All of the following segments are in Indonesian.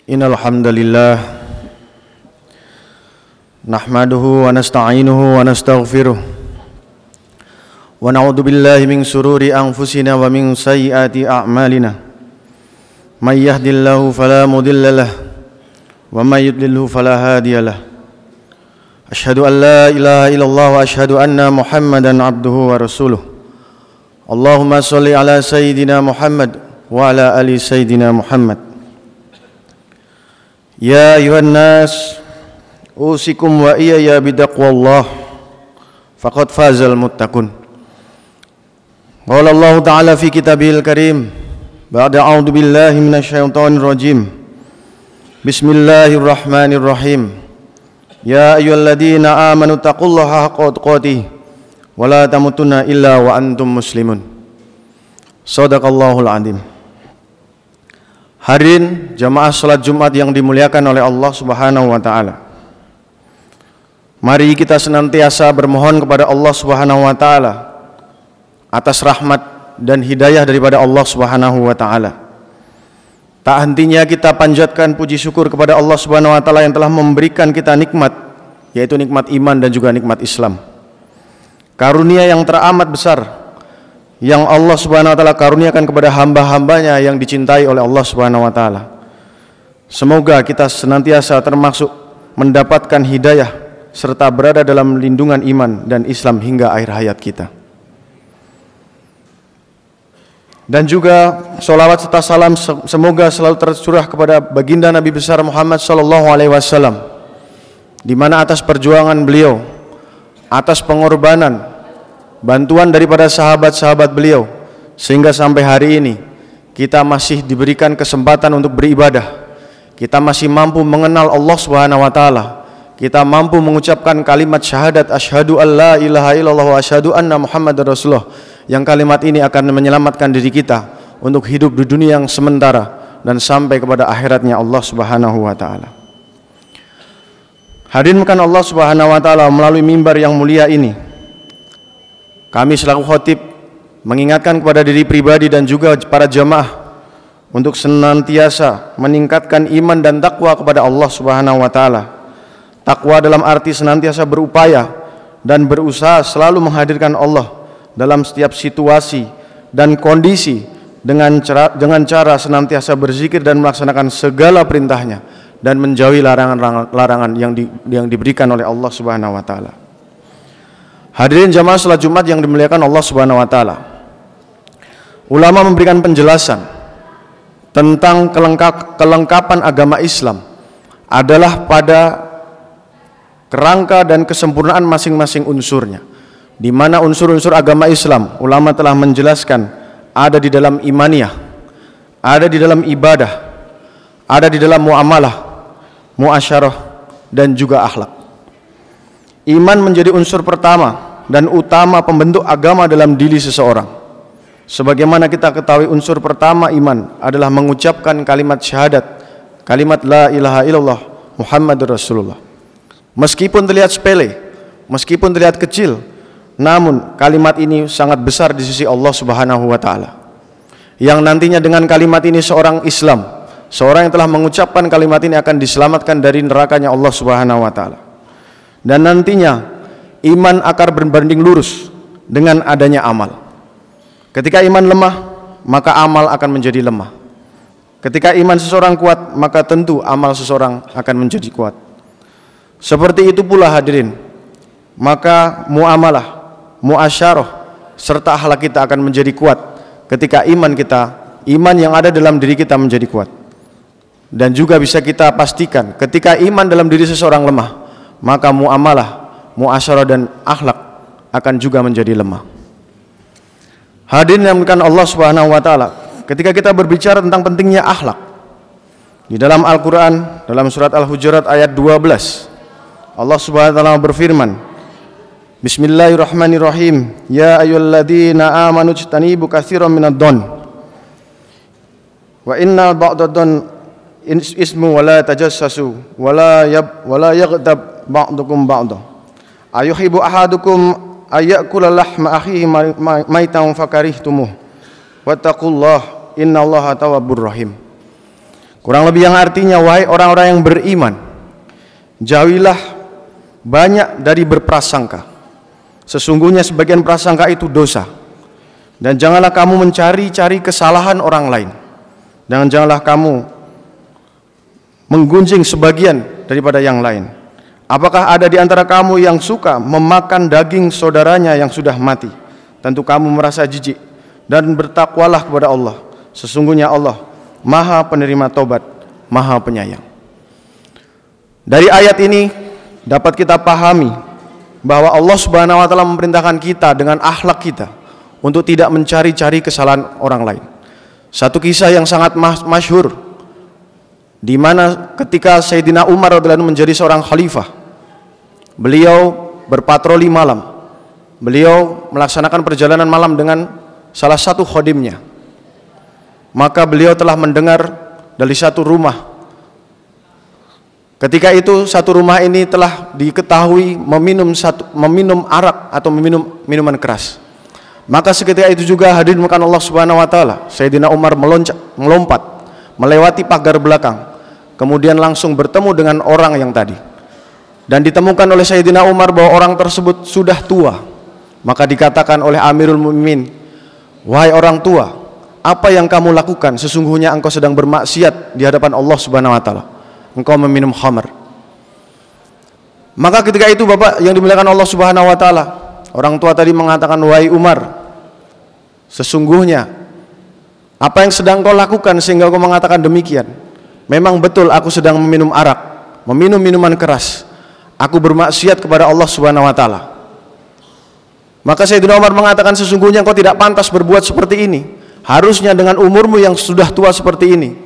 Innal hamdalillah nahmaduhu wa nasta'inuhu wa nastaghfiruh wa na'udzu billahi min shururi anfusina wa min sayyiati a'malina may yahdihillahu fala mudilla lahu wa may yudlilhu fala hadiya lahu asyhadu an la ilaha illallah wa asyhadu anna muhammadan abduhu wa rasuluh Allahumma shalli ala sayyidina Muhammad wa ala ali sayyidina Muhammad. Ya ayuhan nas usikum wa iyaya bidaqwallah faqad fazal muttaqun. Qala Allah ta'ala fi kitabihil karim ba'da a'udzu billahi minasyaitonir rajim. Bismillahirrahmanirrahim. Ya ayyuhalladzina amanu taqullaha haqqa tuqatih wa la tamutunna illa wa antum muslimun. Shadaqallahul azim. Hadirin jamaah salat Jumat yang dimuliakan oleh Allah Subhanahu wa taala. Mari kita senantiasa bermohon kepada Allah Subhanahu wa taala atas rahmat dan hidayah daripada Allah Subhanahu wa taala. Tak hentinya kita panjatkan puji syukur kepada Allah Subhanahu wa taala yang telah memberikan kita nikmat, yaitu nikmat iman dan juga nikmat Islam. Karunia yang teramat besar yang Allah Subhanahu wa taala karuniakan kepada hamba-hambanya yang dicintai oleh Allah Subhanahu wa taala. Semoga kita senantiasa termasuk mendapatkan hidayah serta berada dalam lindungan iman dan Islam hingga akhir hayat kita. Dan juga sholawat serta salam semoga selalu tercurah kepada baginda Nabi besar Muhammad sallallahu alaihi wasallam, di mana atas perjuangan beliau, atas pengorbanan, bantuan daripada sahabat-sahabat beliau, sehingga sampai hari ini kita masih diberikan kesempatan untuk beribadah. Kita masih mampu mengenal Allah Subhanahu wa taala. Kita mampu mengucapkan kalimat syahadat asyhadu alla ilaha illallah wa asyhadu anna muhammadar rasulullah, yang kalimat ini akan menyelamatkan diri kita untuk hidup di dunia yang sementara dan sampai kepada akhiratnya Allah Subhanahu wa taala. Hadirin Allah Subhanahu wa taala, melalui mimbar yang mulia ini kami selaku khotib mengingatkan kepada diri pribadi dan juga para jamaah untuk senantiasa meningkatkan iman dan takwa kepada Allah Subhanahu wa taala. Takwa dalam arti senantiasa berupaya dan berusaha selalu menghadirkan Allah dalam setiap situasi dan kondisi dengan cara senantiasa berzikir dan melaksanakan segala perintahnya dan menjauhi larangan-larangan yang diberikan oleh Allah Subhanahu wa taala. Hadirin jamaah salat Jumat yang dimuliakan Allah Subhanahu wa taala. Ulama memberikan penjelasan tentang kelengkapan agama Islam adalah pada kerangka dan kesempurnaan masing-masing unsurnya. Di mana unsur-unsur agama Islam, ulama telah menjelaskan ada di dalam imaniyah, ada di dalam ibadah, ada di dalam muamalah, muasyarah dan juga akhlak. Iman menjadi unsur pertama dan utama pembentuk agama dalam diri seseorang. Sebagaimana kita ketahui, unsur pertama iman adalah mengucapkan kalimat syahadat, kalimat la ilaha illallah Muhammadur Rasulullah. Meskipun terlihat sepele, meskipun terlihat kecil, namun kalimat ini sangat besar di sisi Allah Subhanahu wa taala. Yang nantinya dengan kalimat ini seorang Islam, seorang yang telah mengucapkan kalimat ini akan diselamatkan dari nerakanya Allah Subhanahu wa taala. Dan nantinya iman akan berbanding lurus dengan adanya amal. Ketika iman lemah, maka amal akan menjadi lemah. Ketika iman seseorang kuat, maka tentu amal seseorang akan menjadi kuat. Seperti itu pula hadirin, maka muamalah, muasyarah serta akhlak kita akan menjadi kuat ketika iman yang ada dalam diri kita menjadi kuat. Dan juga bisa kita pastikan ketika iman dalam diri seseorang lemah, maka muamalah, muasyarah dan akhlak akan juga menjadi lemah. Hadirin yang dimuliakan Allah Subhanahu wa taala, ketika kita berbicara tentang pentingnya akhlak, di dalam Al-Qur'an dalam surat Al-Hujurat ayat 12, Allah Subhanahu wa taala berfirman, Bismillahirrahmanirrahim, ya ayyuhalladzina amanu ijtanibu katsiran minadh-dhon wa innal ba'dadh-dhon ismu wa la tajassasu wa la yaghtab ba'dukum ba'da ayuhibbu ahadukum ayyakula lahma akhihi maitan fakarihtumuh wattaqullah innallaha tawwabur rahim. Kurang lebih yang artinya, wahai orang-orang yang beriman, jauhilah banyak dari berprasangka. Sesungguhnya sebagian prasangka itu dosa. Dan janganlah kamu mencari-cari kesalahan orang lain. Dan janganlah kamu menggunjing sebagian daripada yang lain. Apakah ada di antara kamu yang suka memakan daging saudaranya yang sudah mati? Tentu kamu merasa jijik, dan bertakwalah kepada Allah. Sesungguhnya Allah Maha penerima taubat, Maha penyayang. Dari ayat ini dapat kita pahami bahwa Allah Subhanahu wa taala memerintahkan kita dengan akhlak kita untuk tidak mencari-cari kesalahan orang lain. Satu kisah yang sangat masyhur, di mana ketika Sayyidina Umar radhiyallahu anhu menjadi seorang khalifah, beliau berpatroli malam. Beliau melaksanakan perjalanan malam dengan salah satu khadimnya. Maka beliau telah mendengar dari satu rumah. Ketika itu satu rumah ini telah diketahui meminum arak atau meminum minuman keras. Maka seketika itu juga hadirin murka Allah Subhanahu wa taala, Sayyidina Umar melompat melewati pagar belakang, kemudian langsung bertemu dengan orang yang tadi. Dan ditemukan oleh Sayyidina Umar bahwa orang tersebut sudah tua. Maka dikatakan oleh Amirul Mukminin, wahai orang tua, apa yang kamu lakukan? Sesungguhnya engkau sedang bermaksiat di hadapan Allah Subhanahu wa taala. Engkau meminum khamar. Maka ketika itu Bapak yang dimuliakan Allah Subhanahu wa taala, orang tua tadi mengatakan, wahai Umar, sesungguhnya apa yang sedang kau lakukan sehingga kau mengatakan demikian? Memang betul aku sedang meminum arak, meminum minuman keras. Aku bermaksiat kepada Allah Subhanahu wa taala. Maka Sayyidina Umar mengatakan, sesungguhnya engkau tidak pantas berbuat seperti ini. Harusnya dengan umurmu yang sudah tua seperti ini,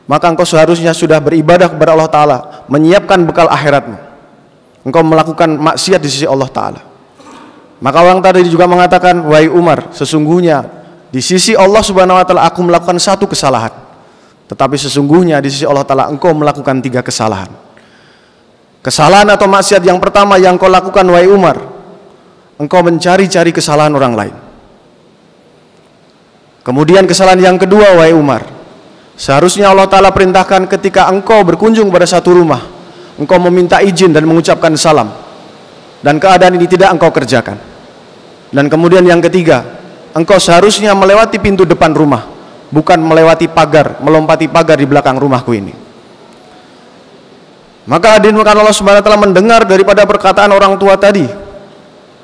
maka engkau seharusnya sudah beribadah kepada Allah Ta'ala, menyiapkan bekal akhiratmu. Engkau melakukan maksiat di sisi Allah Ta'ala. Maka orang tadi juga mengatakan, wahai Umar, sesungguhnya di sisi Allah Subhanahu wa taala aku melakukan satu kesalahan, tetapi sesungguhnya di sisi Allah Ta'ala engkau melakukan 3 kesalahan. Kesalahan atau maksiat yang pertama yang kau lakukan, wahai Umar, engkau mencari-cari kesalahan orang lain. Kemudian kesalahan yang kedua, wahai Umar, seharusnya Allah Ta'ala perintahkan ketika engkau berkunjung pada satu rumah, engkau meminta izin dan mengucapkan salam, dan keadaan ini tidak engkau kerjakan. Dan kemudian yang ketiga, engkau seharusnya melewati pintu depan rumah, bukan melewati pagar, melompati pagar di belakang rumahku ini. Maka hadirin Allah Subhanahu wa taala mendengar daripada perkataan orang tua tadi.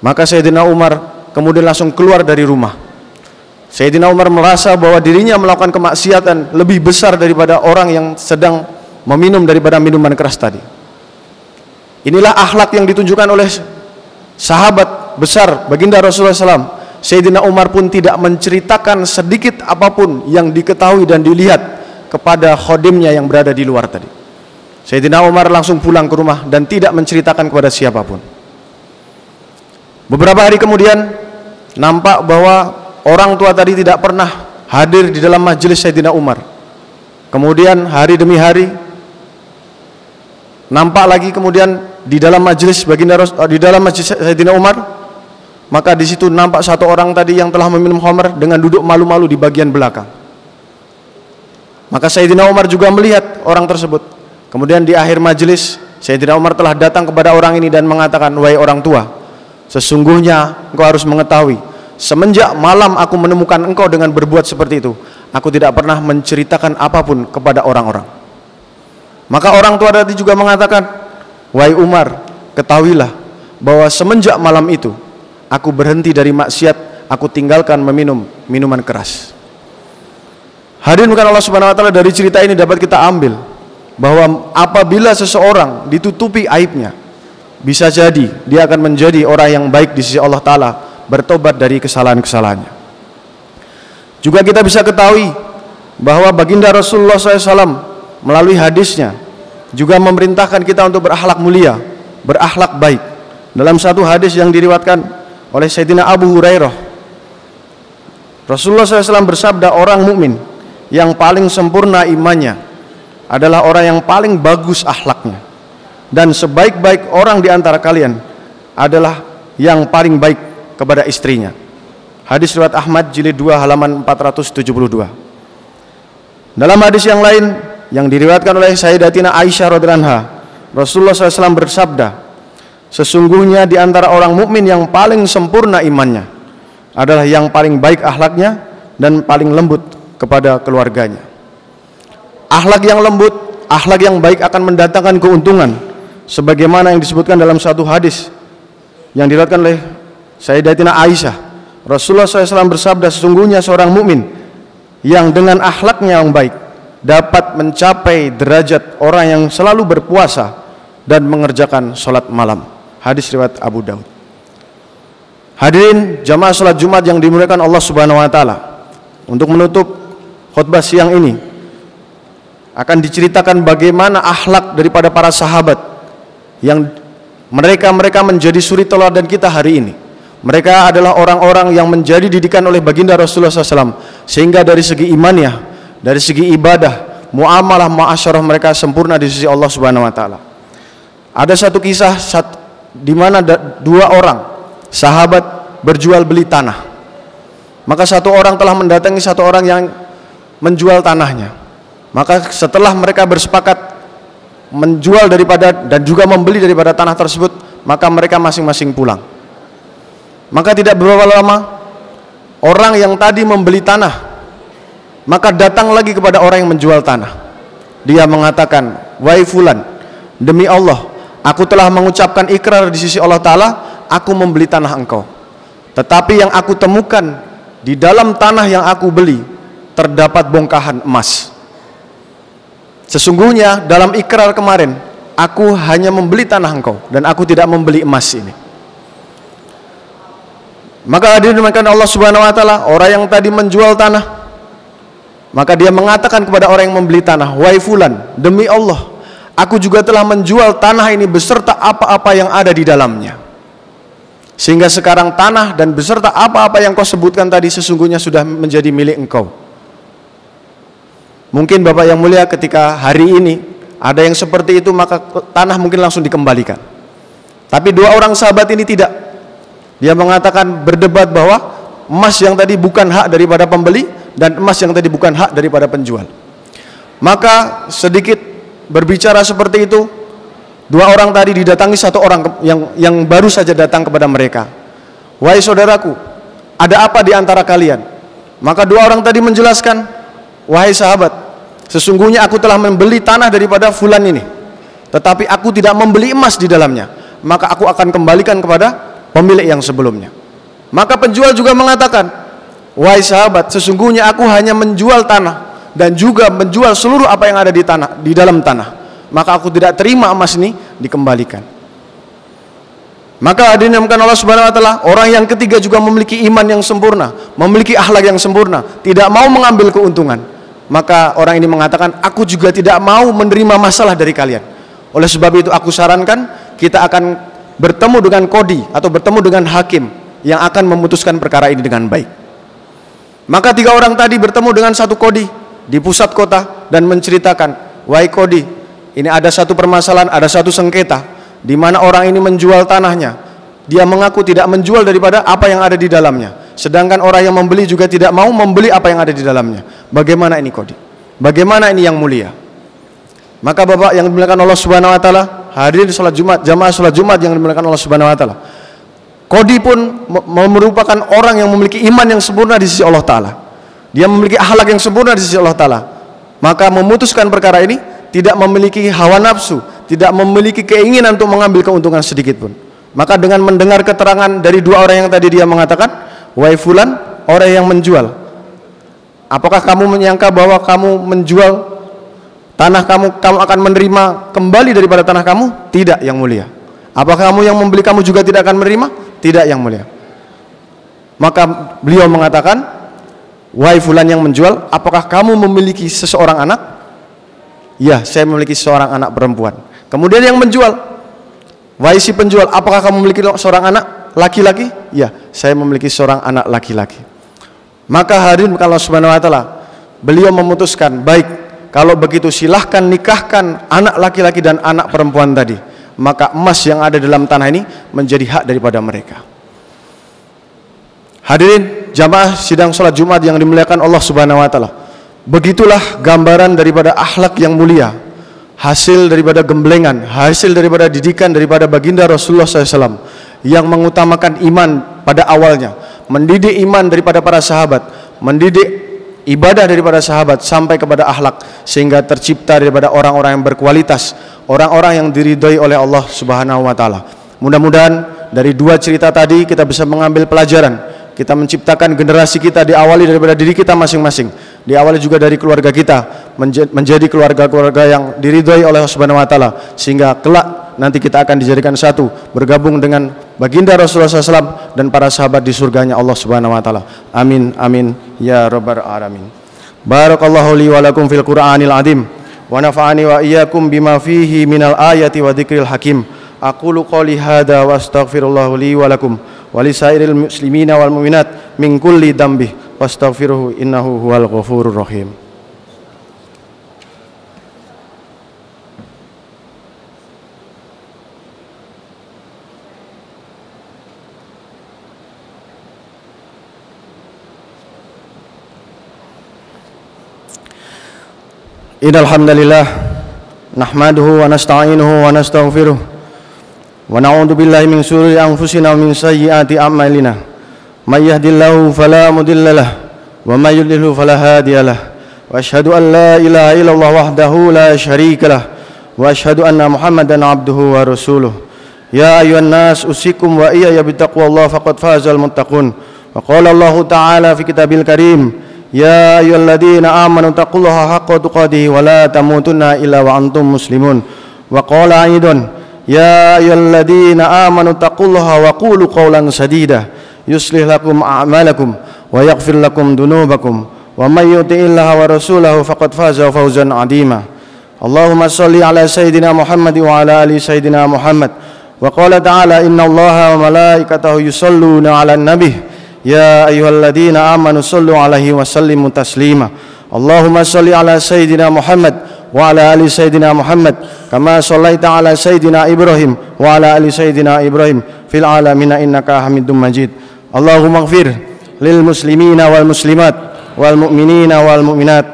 Maka Sayyidina Umar kemudian langsung keluar dari rumah. Sayyidina Umar merasa bahwa dirinya melakukan kemaksiatan lebih besar daripada orang yang sedang meminum daripada minuman keras tadi. Inilah akhlak yang ditunjukkan oleh sahabat besar baginda Rasulullah SAW. Sayyidina Umar pun tidak menceritakan sedikit apapun yang diketahui dan dilihat kepada khodimnya yang berada di luar tadi. Sayyidina Umar langsung pulang ke rumah dan tidak menceritakan kepada siapapun. Beberapa hari kemudian nampak bahwa orang tua tadi tidak pernah hadir di dalam majelis Sayyidina Umar. Kemudian hari demi hari nampak lagi kemudian di dalam majelis Sayyidina Umar, maka di situ nampak satu orang tadi yang telah meminum khamar dengan duduk malu-malu di bagian belakang. Maka Sayyidina Umar juga melihat orang tersebut. Kemudian di akhir majelis Sayyidina Umar telah datang kepada orang ini dan mengatakan, wahai orang tua, sesungguhnya engkau harus mengetahui, semenjak malam aku menemukan engkau dengan berbuat seperti itu, aku tidak pernah menceritakan apapun kepada orang-orang. Maka orang tua tadi juga mengatakan, wahai Umar, ketahuilah bahwa semenjak malam itu aku berhenti dari maksiat, aku tinggalkan meminum minuman keras. Hadirin bukan Allah Subhanahu wa taala, dari cerita ini dapat kita ambil bahwa apabila seseorang ditutupi aibnya, bisa jadi dia akan menjadi orang yang baik di sisi Allah Ta'ala, bertobat dari kesalahan-kesalahannya. Juga kita bisa ketahui bahwa baginda Rasulullah SAW melalui hadisnya juga memerintahkan kita untuk berakhlak mulia, berakhlak baik. Dalam satu hadis yang diriwayatkan oleh Sayyidina Abu Hurairah, Rasulullah SAW bersabda, orang mukmin yang paling sempurna imannya adalah orang yang paling bagus akhlaknya, dan sebaik-baik orang di antara kalian adalah yang paling baik kepada istrinya. Hadis riwayat Ahmad jilid 2 halaman 472. Dalam hadis yang lain yang diriwayatkan oleh Sayyidatina Aisyah radhiyallahu anha, Rasulullah SAW bersabda, sesungguhnya di antara orang mukmin yang paling sempurna imannya adalah yang paling baik akhlaknya dan paling lembut kepada keluarganya. Akhlak yang lembut, akhlak yang baik akan mendatangkan keuntungan, sebagaimana yang disebutkan dalam satu hadis yang diriwayatkan oleh Sayyidatina Aisyah. Rasulullah SAW bersabda, sesungguhnya seorang mukmin yang dengan akhlaknya yang baik dapat mencapai derajat orang yang selalu berpuasa dan mengerjakan sholat malam. Hadis riwayat Abu Daud. Hadirin jamaah sholat Jumat yang dimuliakan Allah Subhanahu wa taala, untuk menutup khutbah siang ini akan diceritakan bagaimana akhlak daripada para sahabat yang mereka menjadi suri teladan kita hari ini. Mereka adalah orang-orang yang menjadi didikan oleh baginda Rasulullah SAW, sehingga dari segi imannya, dari segi ibadah, muamalah, ma'asyarah mereka sempurna di sisi Allah Subhanahu wa taala. Ada satu kisah di mana dua orang sahabat berjual beli tanah. Maka satu orang telah mendatangi satu orang yang menjual tanahnya. Maka setelah mereka bersepakat menjual daripada dan juga membeli daripada tanah tersebut, maka mereka masing-masing pulang. Maka tidak berapa lama orang yang tadi membeli tanah maka datang lagi kepada orang yang menjual tanah. Dia mengatakan, wahai fulan, demi Allah, aku telah mengucapkan ikrar di sisi Allah Ta'ala, aku membeli tanah engkau. Tetapi yang aku temukan di dalam tanah yang aku beli terdapat bongkahan emas. Sesungguhnya dalam ikrar kemarin aku hanya membeli tanah engkau dan aku tidak membeli emas ini. Maka dimakan Allah Subhanahu wa taala, orang yang tadi menjual tanah, maka dia mengatakan kepada orang yang membeli tanah, wahai fulan, demi Allah, aku juga telah menjual tanah ini beserta apa-apa yang ada di dalamnya. Sehingga sekarang tanah dan beserta apa-apa yang kau sebutkan tadi sesungguhnya sudah menjadi milik engkau. Mungkin Bapak yang mulia, ketika hari ini ada yang seperti itu, maka tanah mungkin langsung dikembalikan. Tapi dua orang sahabat ini tidak. Dia mengatakan, berdebat bahwa emas yang tadi bukan hak daripada pembeli dan emas yang tadi bukan hak daripada penjual. Maka sedikit berbicara seperti itu, dua orang tadi didatangi satu orang yang baru saja datang kepada mereka. Wahai saudaraku, ada apa di antara kalian? Maka dua orang tadi menjelaskan, wahai sahabat, sesungguhnya aku telah membeli tanah daripada fulan ini, tetapi aku tidak membeli emas di dalamnya, maka aku akan kembalikan kepada pemilik yang sebelumnya. Maka penjual juga mengatakan, wahai sahabat, sesungguhnya aku hanya menjual tanah dan juga menjual seluruh apa yang ada di dalam tanah, maka aku tidak terima emas ini dikembalikan. Maka dinamakan Allah Subhanahu wa taala, orang yang ketiga juga memiliki iman yang sempurna, memiliki akhlak yang sempurna, tidak mau mengambil keuntungan. Maka orang ini mengatakan, aku juga tidak mau menerima masalah dari kalian. Oleh sebab itu aku sarankan kita akan bertemu dengan kodi atau bertemu dengan hakim yang akan memutuskan perkara ini dengan baik. Maka tiga orang tadi bertemu dengan satu kodi di pusat kota dan menceritakan, wahai kodi, ini ada satu permasalahan, ada satu sengketa di mana orang ini menjual tanahnya. Dia mengaku tidak menjual daripada apa yang ada di dalamnya, sedangkan orang yang membeli juga tidak mau membeli apa yang ada di dalamnya. Bagaimana ini kodi? Bagaimana ini yang mulia? Maka Bapak yang dimuliakan Allah Subhanahu wa taala, hadirin salat Jumat, jamaah salat Jumat yang dimuliakan Allah Subhanahu wa taala, kodi pun merupakan orang yang memiliki iman yang sempurna di sisi Allah taala. Dia memiliki akhlak yang sempurna di sisi Allah taala. Maka memutuskan perkara ini tidak memiliki hawa nafsu, tidak memiliki keinginan untuk mengambil keuntungan sedikit pun. Maka dengan mendengar keterangan dari dua orang yang tadi, dia mengatakan, wahai fulan, orang yang menjual, apakah kamu menyangka bahwa kamu menjual tanah kamu akan menerima kembali daripada tanah kamu? Tidak, yang mulia. Apakah kamu yang membeli, kamu juga tidak akan menerima? Tidak, yang mulia. Maka beliau mengatakan, wahai fulan yang menjual, apakah kamu memiliki seseorang anak? Ya, saya memiliki seorang anak perempuan. Kemudian yang menjual, wahai si penjual, apakah kamu memiliki seorang anak laki-laki? Ya, saya memiliki seorang anak laki-laki. Maka hadirin Allah Subhanahu wa taala, beliau memutuskan, baik, kalau begitu silahkan nikahkan anak laki-laki dan anak perempuan tadi. Maka emas yang ada dalam tanah ini menjadi hak daripada mereka. Hadirin jamaah sidang salat Jumat yang dimuliakan Allah Subhanahu wa taala, Begitulah gambaran daripada akhlak yang mulia, hasil daripada gemblengan, hasil daripada didikan daripada baginda Rasulullah SAW yang mengutamakan iman pada awalnya, mendidik iman daripada para sahabat, mendidik ibadah daripada sahabat sampai kepada akhlak, sehingga tercipta daripada orang-orang yang berkualitas, orang-orang yang diridhoi oleh Allah Subhanahu wa taala. Mudah-mudahan dari dua cerita tadi kita bisa mengambil pelajaran. Kita menciptakan generasi kita diawali daripada diri kita masing-masing, diawali juga dari keluarga kita, menjadi keluarga-keluarga yang diridhoi oleh Allah Subhanahu wa taala, sehingga kelak nanti kita akan dijadikan satu, bergabung dengan baginda Rasulullah SAW dan para sahabat di surganya Allah Subhanahu wa taala. Amin amin ya rabbal alamin. Barakallahu li wa lakum fil Qur'anil azim wa nafa'ani wa iyyakum bima fihi minal ayati wa dzikril hakim. Aqulu qouli hadza wa astaghfirullahu li wa lakum wa lisairil muslimina wal mu'minat min kulli dhanbi wastaghfiruhu innahu huwal ghafurur rahim. Innal hamdalillah nahmaduhu wa nasta'inuhu wa nastaghfiruh wa na'udzu billahi min shururi anfusina wa min sayyiati a'malina. May yahdihillahu fala mudilla lahu wa may yudlilhu fala hadiya lahu. Wa asyhadu an la ilaha illallah wahdahu la syarika lahu wa asyhadu anna Muhammadan abduhu wa rasuluh. Ya ayyuhan nas usikum wa iyaya bittaqwallahi faqad fazal muttaqun. Wa qala Allah ta'ala fi kitabil karim, ya ayyuhalladzina amanu taqullaha haqqa tuqatih wa la tamutunna illa wa antum muslimun. Wa qala aidan, ya ayyuhalladzina amanu taqullaha wa qulu qawlan sadida yuslih lakum a'malakum wa yaghfir lakum dunubakum wa may yuti'illaha wa rasulahu faqad faza fawzan 'azima. Allahumma shalli ala sayyidina Muhammad wa ala ali sayyidina Muhammad. Wa qala ta'ala, innallaha wa malaikatahu yusholluna 'alan nabiy ya ayyuhalladzina amanu shallu 'alaihi wa sallimu taslima. Allahumma shalli ala sayyidina Muhammad wa ala ali sayyidina Muhammad kama shallaita ala sayyidina Ibrahim wa ala ali sayyidina Ibrahim fil alamin innaka Hamidum Majid. Allahumma ighfir lil muslimina wal muslimat wal mu'minina wal mu'minat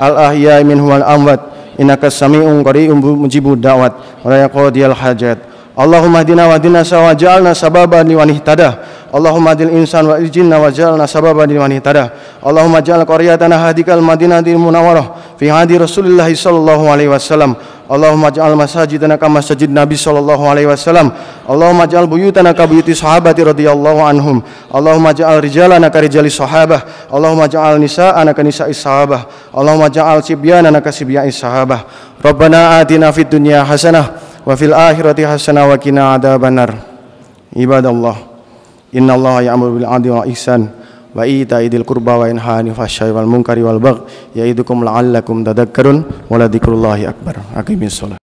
al ahya'i minhum wal amwat innaka sami'un qaribun mujibud da'wat wa la yaqdiyal hajat. Allahumma hdina wa hdina sawa ja'alna sababan liman ihtada. Allahumma hdil insan wa jinna wa ja'alna sababan liman ihtada. Allahumma ja'al qaryatana hadikal madinatil munawwarah fi hadi Rasulillah sallallahu alaihi wasallam. Allahumma ja'al masajidana kama masjid Nabi sallallahu alaihi wasallam. Allahumma ja'al buyutana ka buyuti sahabati radhiyallahu anhum. Allahumma ja'al rijalana ka rijali sahabah. Allahumma ja'al nisa'ana ka nisa'is sahabah. Allahumma ja'al sibyanana ka sibya'is sahabah. Rabbana atina fid dunya hasanah wa fil akhirati hasanah wa qina adzabannar. Ibadallah, innallaha ya'muru bil 'adli wal ihsan wa ita'i dzil qurba wa yanha 'anil fahsya'i wal munkari wal baghi ya'idukum la'allakum tadhakkarun wa la dzikrullahi akbar. Aqimis shalah.